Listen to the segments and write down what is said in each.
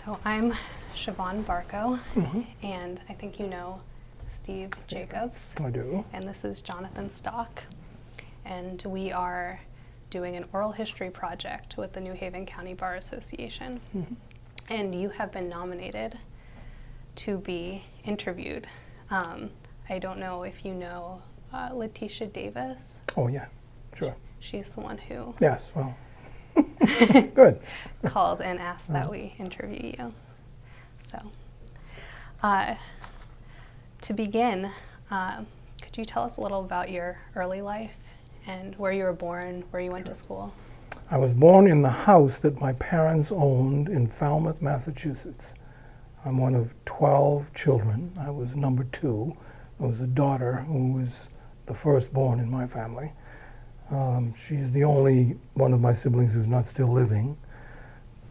So I'm Siobhan Barco, and I think you know Steve Jacobs. I do. And this is Jonathan Stock. And we are doing an oral history project with the New Haven County Bar Association. And you have been nominated to be interviewed. I don't know if you know Letitia Davis. Oh, yeah, sure. She's the one who Yes, well, good. called and asked that we interview you. So, to begin, could you tell us a little about your early life and where you were born, where you went to school? I was born in the house that my parents owned in Falmouth, Massachusetts. I'm one of 12 children. I was number 2. I was a daughter who was the firstborn in my family. She is the only one of my siblings who's not still living.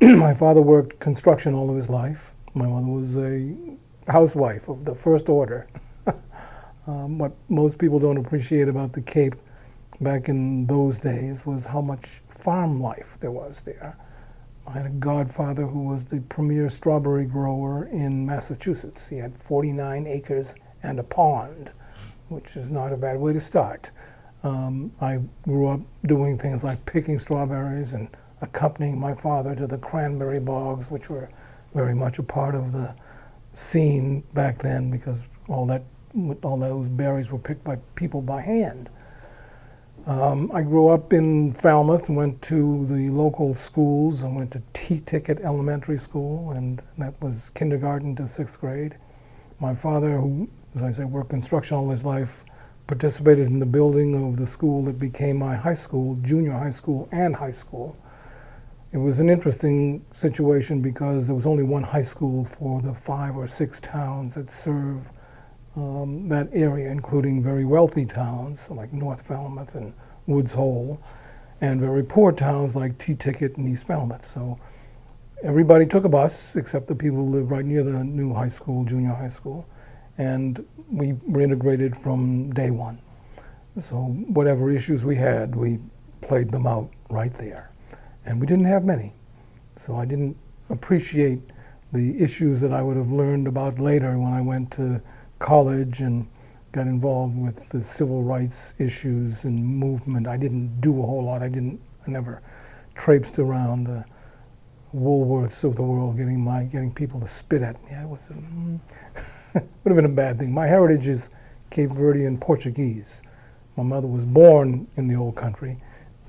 My father worked construction all of his life. My mother was a housewife of the first order. What most people don't appreciate about the Cape back in those days was how much farm life there was there. I had a godfather who was the premier strawberry grower in Massachusetts. He had 49 acres and a pond, which is not a bad way to start. I grew up doing things like picking strawberries and accompanying my father to the cranberry bogs, which were very much a part of the scene back then because all those berries were picked by people by hand. I grew up in Falmouth and went to the local schools. I went to T-Ticket Elementary School, and that was kindergarten to 6th grade. My father, who, as I say, worked construction all his life, participated in the building of the school that became my high school, junior high school and high school. It was an interesting situation because there was only one high school for the 5 or 6 towns that serve that area, including very wealthy towns like North Falmouth and Woods Hole, and very poor towns like T-Ticket and East Falmouth. So everybody took a bus except the people who lived right near the new high school, junior high school, and we were integrated from day one. So whatever issues we had, we played them out right there. And we didn't have many. So I didn't appreciate the issues that I would have learned about later when I went to college and got involved with the civil rights issues and movement. I didn't do a whole lot. I never traipsed around the Woolworths of the world getting people to spit at me. Would have been a bad thing. My heritage is Cape Verdean Portuguese. My mother was born in the old country.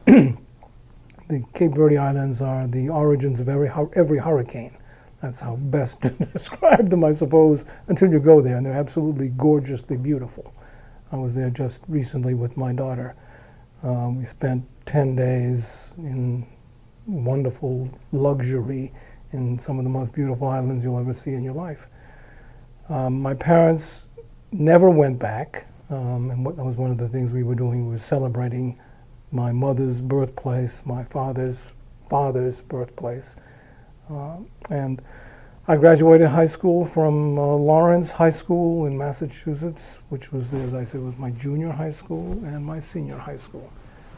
The Cape Verde Islands are the origins of every hurricane. That's how best to describe them, I suppose, until you go there, and they're absolutely gorgeously beautiful. I was there just recently with my daughter. We spent 10 days in wonderful luxury in some of the most beautiful islands you'll ever see in your life. My parents never went back, and that was one of the things we were doing. We were celebrating my mother's birthplace, my father's birthplace. And I graduated high school from Lawrence High School in Massachusetts, which was, as I said, was my junior high school and my senior high school.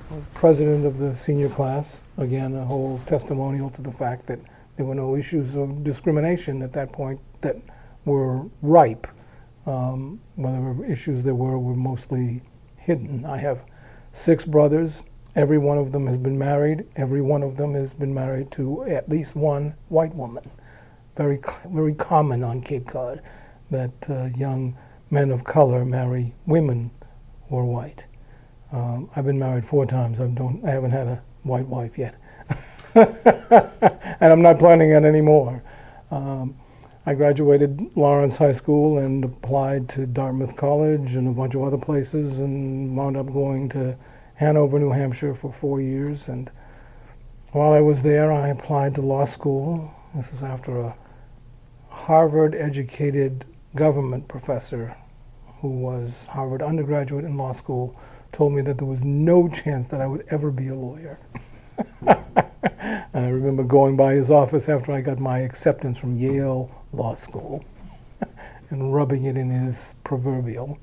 I was president of the senior class. Again, a whole testimonial to the fact that there were no issues of discrimination at that point that were ripe. Whatever issues there were mostly hidden. I have 6 brothers. Every one of them has been married. Every one of them has been married to at least one white woman. Very, very common on Cape Cod that young men of color marry women who are white. I've been married 4 times. I haven't had a white wife yet, and I'm not planning on any more. I graduated Lawrence High School and applied to Dartmouth College and a bunch of other places, and wound up going to Hanover, New Hampshire for 4 years. And while I was there, I applied to law school. This is after a Harvard-educated government professor who was Harvard undergraduate in law school told me that there was no chance that I would ever be a lawyer. And I remember going by his office after I got my acceptance from Yale Law School and rubbing it in his proverbial.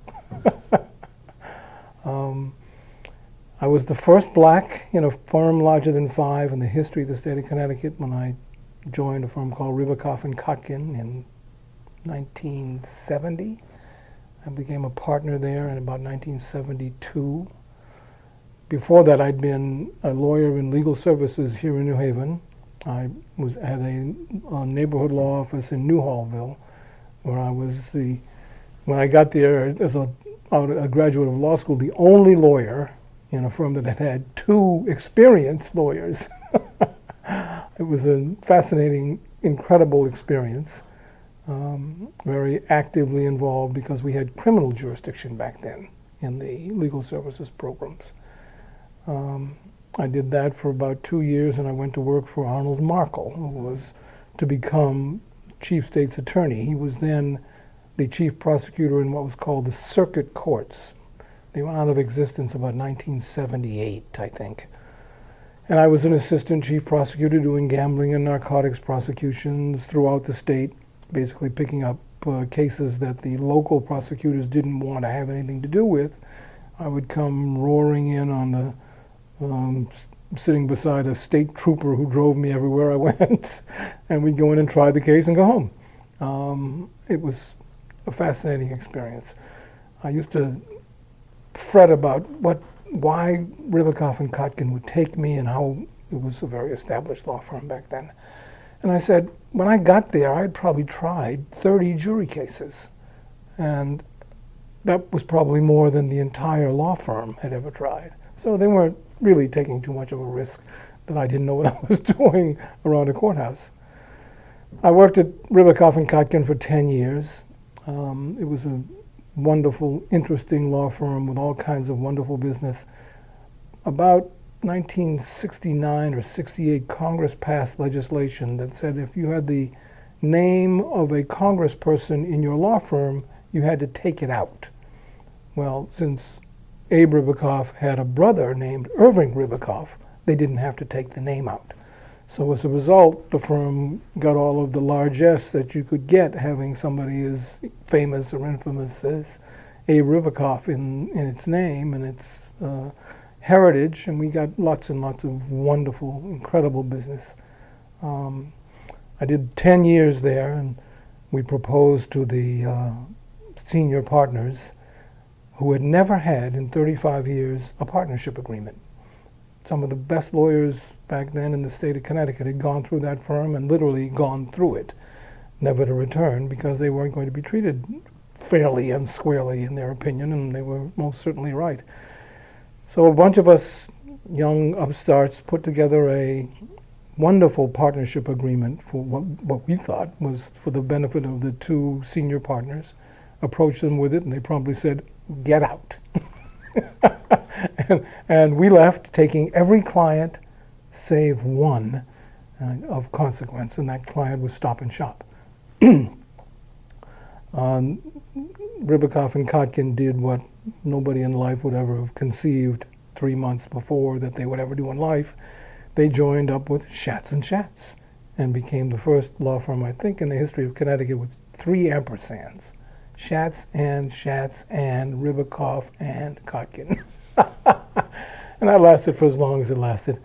I was the first black in a firm larger than 5 in the history of the state of Connecticut when I joined a firm called Ribicoff and Kotkin in 1970. I became a partner there in about 1972. Before that, I'd been a lawyer in legal services here in New Haven. I had a neighborhood law office in Newhallville, where I was when I got there as a graduate of law school, the only lawyer in a firm that had had two experienced lawyers. It was a fascinating, incredible experience. Very actively involved because we had criminal jurisdiction back then in the legal services programs. I did that for about 2 years, and I went to work for Arnold Markel, who was to become chief state's attorney. He was then the chief prosecutor in what was called the circuit courts. They went out of existence about 1978, I think. And I was an assistant chief prosecutor doing gambling and narcotics prosecutions throughout the state, basically picking up cases that the local prosecutors didn't want to have anything to do with. I would come roaring in on the sitting beside a state trooper who drove me everywhere I went, and we'd go in and try the case and go home. It was a fascinating experience. I used to fret about why Ribicoff and Kotkin would take me and how it was a very established law firm back then. And I said, when I got there, I had probably tried 30 jury cases. And that was probably more than the entire law firm had ever tried. So they weren't really taking too much of a risk that I didn't know what I was doing around a courthouse. I worked at Ribicoff and Kotkin for 10 years. It was a wonderful, interesting law firm with all kinds of wonderful business. About 1969 or 68, Congress passed legislation that said if you had the name of a congressperson in your law firm, you had to take it out. Well, since Abe Ribicoff had a brother named Irving Ribicoff, they didn't have to take the name out. So as a result, the firm got all of the largesse that you could get having somebody as famous or infamous as Abe Ribicoff in its name and its heritage, and we got lots and lots of wonderful, incredible business. I did 10 years there, and we proposed to the senior partners who had never had in 35 years a partnership agreement. Some of the best lawyers back then in the state of Connecticut had gone through that firm and literally gone through it, never to return because they weren't going to be treated fairly and squarely in their opinion, and they were most certainly right. So a bunch of us young upstarts put together a wonderful partnership agreement for what we thought was for the benefit of the two senior partners, approached them with it, and they promptly said, "Get out." and we left, taking every client save one of consequence, and that client was Stop and Shop. Ribicoff and Kotkin did what nobody in life would ever have conceived 3 months before that they would ever do in life. They joined up with Schatz and Schatz and became the first law firm, I think, in the history of Connecticut with 3 ampersands. Schatz and Ribicoff and Kotkin. And that lasted for as long as it lasted.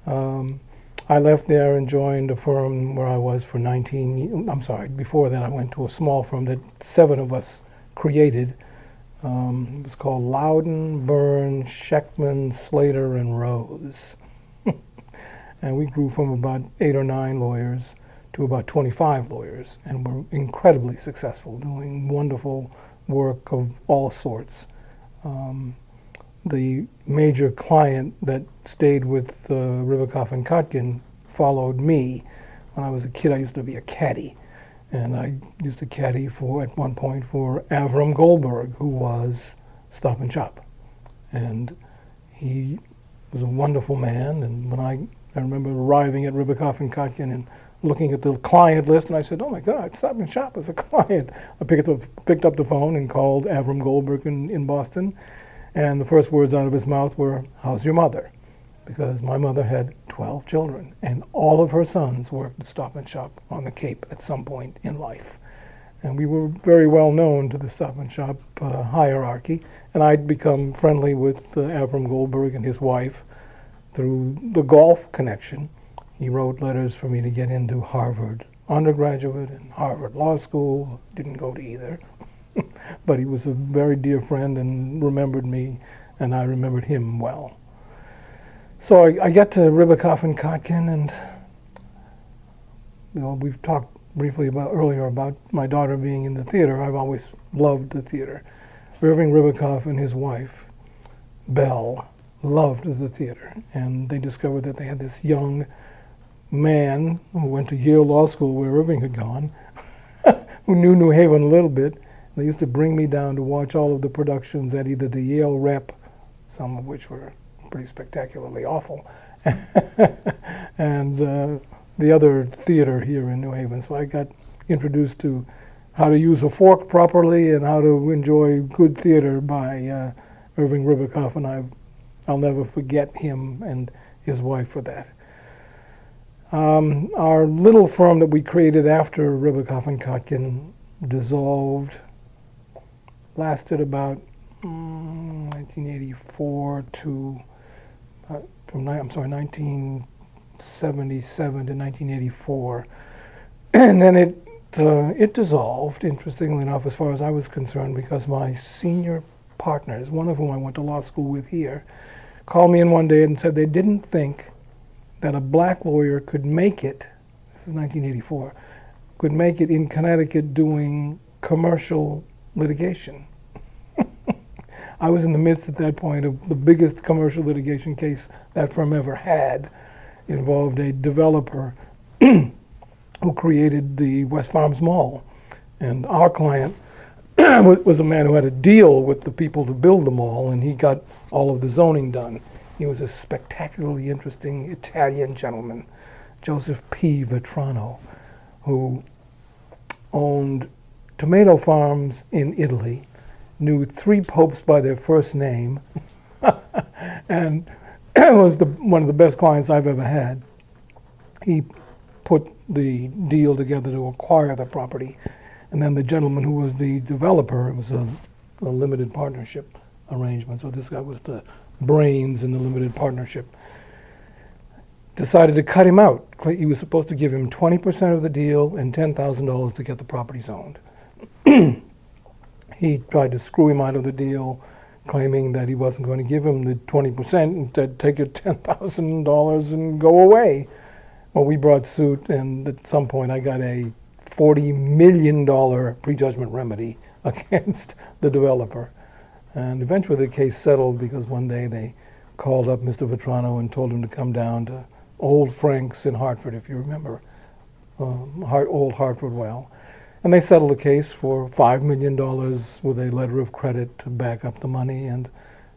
I left there and joined a firm where I was for 19 years. I'm sorry, before that I went to a small firm that 7 of us created. It was called Loudon, Byrne, Sheckman, Slater, and Rose. And we grew from about 8 or 9 lawyers to about 25 lawyers, and were incredibly successful, doing wonderful work of all sorts. The major client that stayed with Ribicoff and Kotkin followed me. When I was a kid, I used to be a caddy, and I used to caddy at one point for Avram Goldberg, who was Stop and Shop. And he was a wonderful man, and when I remember arriving at Ribicoff and Kotkin and looking at the client list, and I said, "Oh my God, Stop and Shop is a client." I picked up the phone and called Avram Goldberg in Boston, and the first words out of his mouth were, "How's your mother?" Because my mother had 12 children, and all of her sons worked at Stop and Shop on the Cape at some point in life. And we were very well known to the Stop and Shop hierarchy, and I'd become friendly with Avram Goldberg and his wife through the golf connection. He wrote letters for me to get into Harvard undergraduate and Harvard Law School. Didn't go to either. But he was a very dear friend and remembered me, and I remembered him well. So I got to Ribicoff and Kotkin, and we've talked briefly earlier about my daughter being in the theater. I've always loved the theater. Irving Ribicoff and his wife, Belle, loved the theater, and they discovered that they had this young man who went to Yale Law School where Irving had gone, who knew New Haven a little bit. They used to bring me down to watch all of the productions at either the Yale Rep, some of which were pretty spectacularly awful, and the other theater here in New Haven. So I got introduced to how to use a fork properly and how to enjoy good theater by Irving Ribicoff, and I'll never forget him and his wife for that. Our little firm that we created after Ribicoff and Kotkin dissolved lasted about 1984 to 1977 to 1984, and then it dissolved. Interestingly enough, as far as I was concerned, because my senior partners, one of whom I went to law school with here, called me in one day and said they didn't think that a black lawyer could make it. This is 1984. Could make it in Connecticut doing commercial litigation. I was in the midst at that point of the biggest commercial litigation case that firm ever had. It involved a developer who created the West Farms Mall. And our client was a man who had a deal with the people to build the mall, and he got all of the zoning done. He was a spectacularly interesting Italian gentleman, Joseph P. Vetrano, who owned tomato farms in Italy, knew 3 popes by their first name, and was one of the best clients I've ever had. He put the deal together to acquire the property, and then the gentleman who was the developer, it was a limited partnership arrangement, so this guy was the brains in the limited partnership, decided to cut him out. He was supposed to give him 20% of the deal and $10,000 to get the property zoned. He tried to screw him out of the deal, claiming that he wasn't going to give him the 20% and said, take your $10,000 and go away. Well, we brought suit, and at some point I got a $40 million prejudgment remedy against the developer. And eventually the case settled because one day they called up Mr. Vetrano and told him to come down to Old Frank's in Hartford, if you remember, Old Hartford Well. And they settled the case for $5 million with a letter of credit to back up the money, and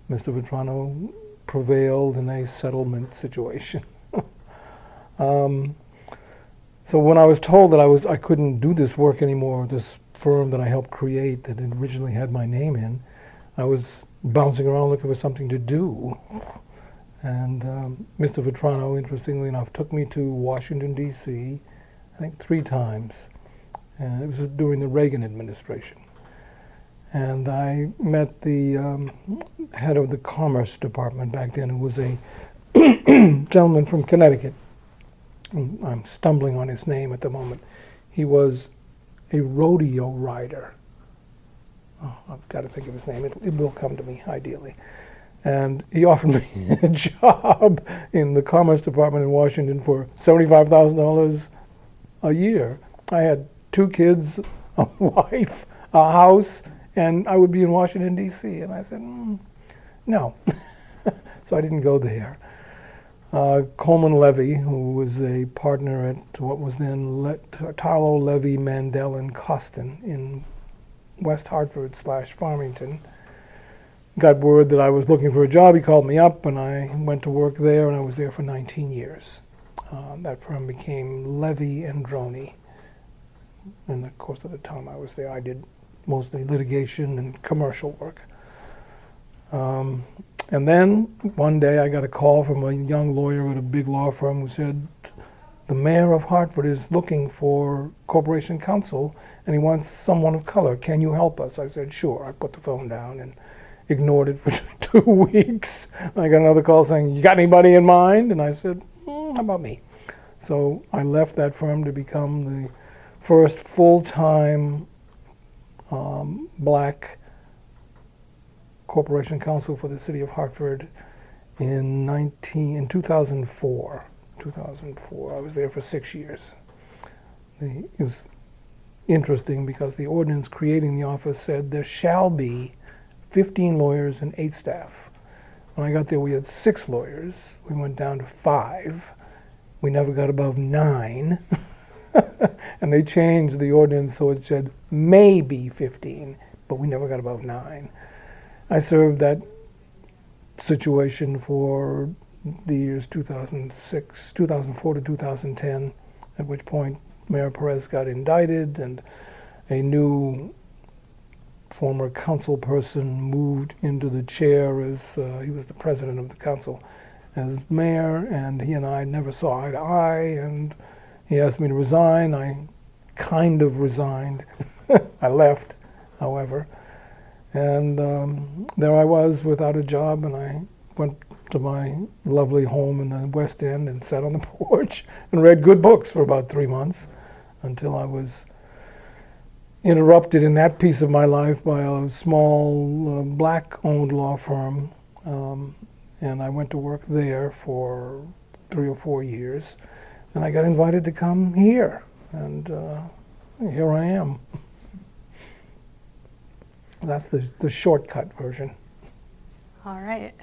Mr. Vetrano prevailed in a settlement situation. So when I was told that I couldn't do this work anymore, this firm that I helped create that originally had my name in, I was bouncing around looking for something to do. And Mr. Vetrano, interestingly enough, took me to Washington, D.C., I think 3 times. And it was during the Reagan administration. And I met the head of the Commerce Department back then, who was a gentleman from Connecticut. I'm stumbling on his name at the moment. He was a rodeo rider. Oh, I've got to think of his name. It will come to me, ideally. And he offered me a job in the Commerce Department in Washington for $75,000 a year. I had 2 kids, a wife, a house, and I would be in Washington, D.C. And I said, no. So I didn't go there. Coleman Levy, who was a partner at what was then Tarlow, Levy, Mandel, and Costin in West Hartford / Farmington, got word that I was looking for a job. He called me up, and I went to work there, and I was there for 19 years. That firm became Levy and Droney. In the course of the time I was there, I did mostly litigation and commercial work. And then one day I got a call from a young lawyer at a big law firm who said, the mayor of Hartford is looking for corporation counsel and he wants someone of color. Can you help us? I said, sure. I put the phone down and ignored it for 2 weeks. I got another call saying, you got anybody in mind? And I said, how about me? So I left that firm to become the first full-time black corporation counsel for the city of Hartford in 2004. 2004. I was there for 6 years. It was interesting because the ordinance creating the office said there shall be 15 lawyers and 8 staff. When I got there, we had 6 lawyers. We went down to 5. We never got above 9. And they changed the ordinance so it said maybe 15, but we never got above 9. I served that situation for the years 2004 to 2010, at which point Mayor Perez got indicted and a new former council person moved into the chair as he was the president of the council as mayor, and he and I never saw eye to eye, and he asked me to resign. I kind of resigned. I left, however, and there I was without a job, and I went to my lovely home in the West End and sat on the porch and read good books for about 3 months until I was interrupted in that piece of my life by a small black-owned law firm, and I went to work there for 3 or 4 years, and I got invited to come here, and here I am. That's the shortcut version. All right.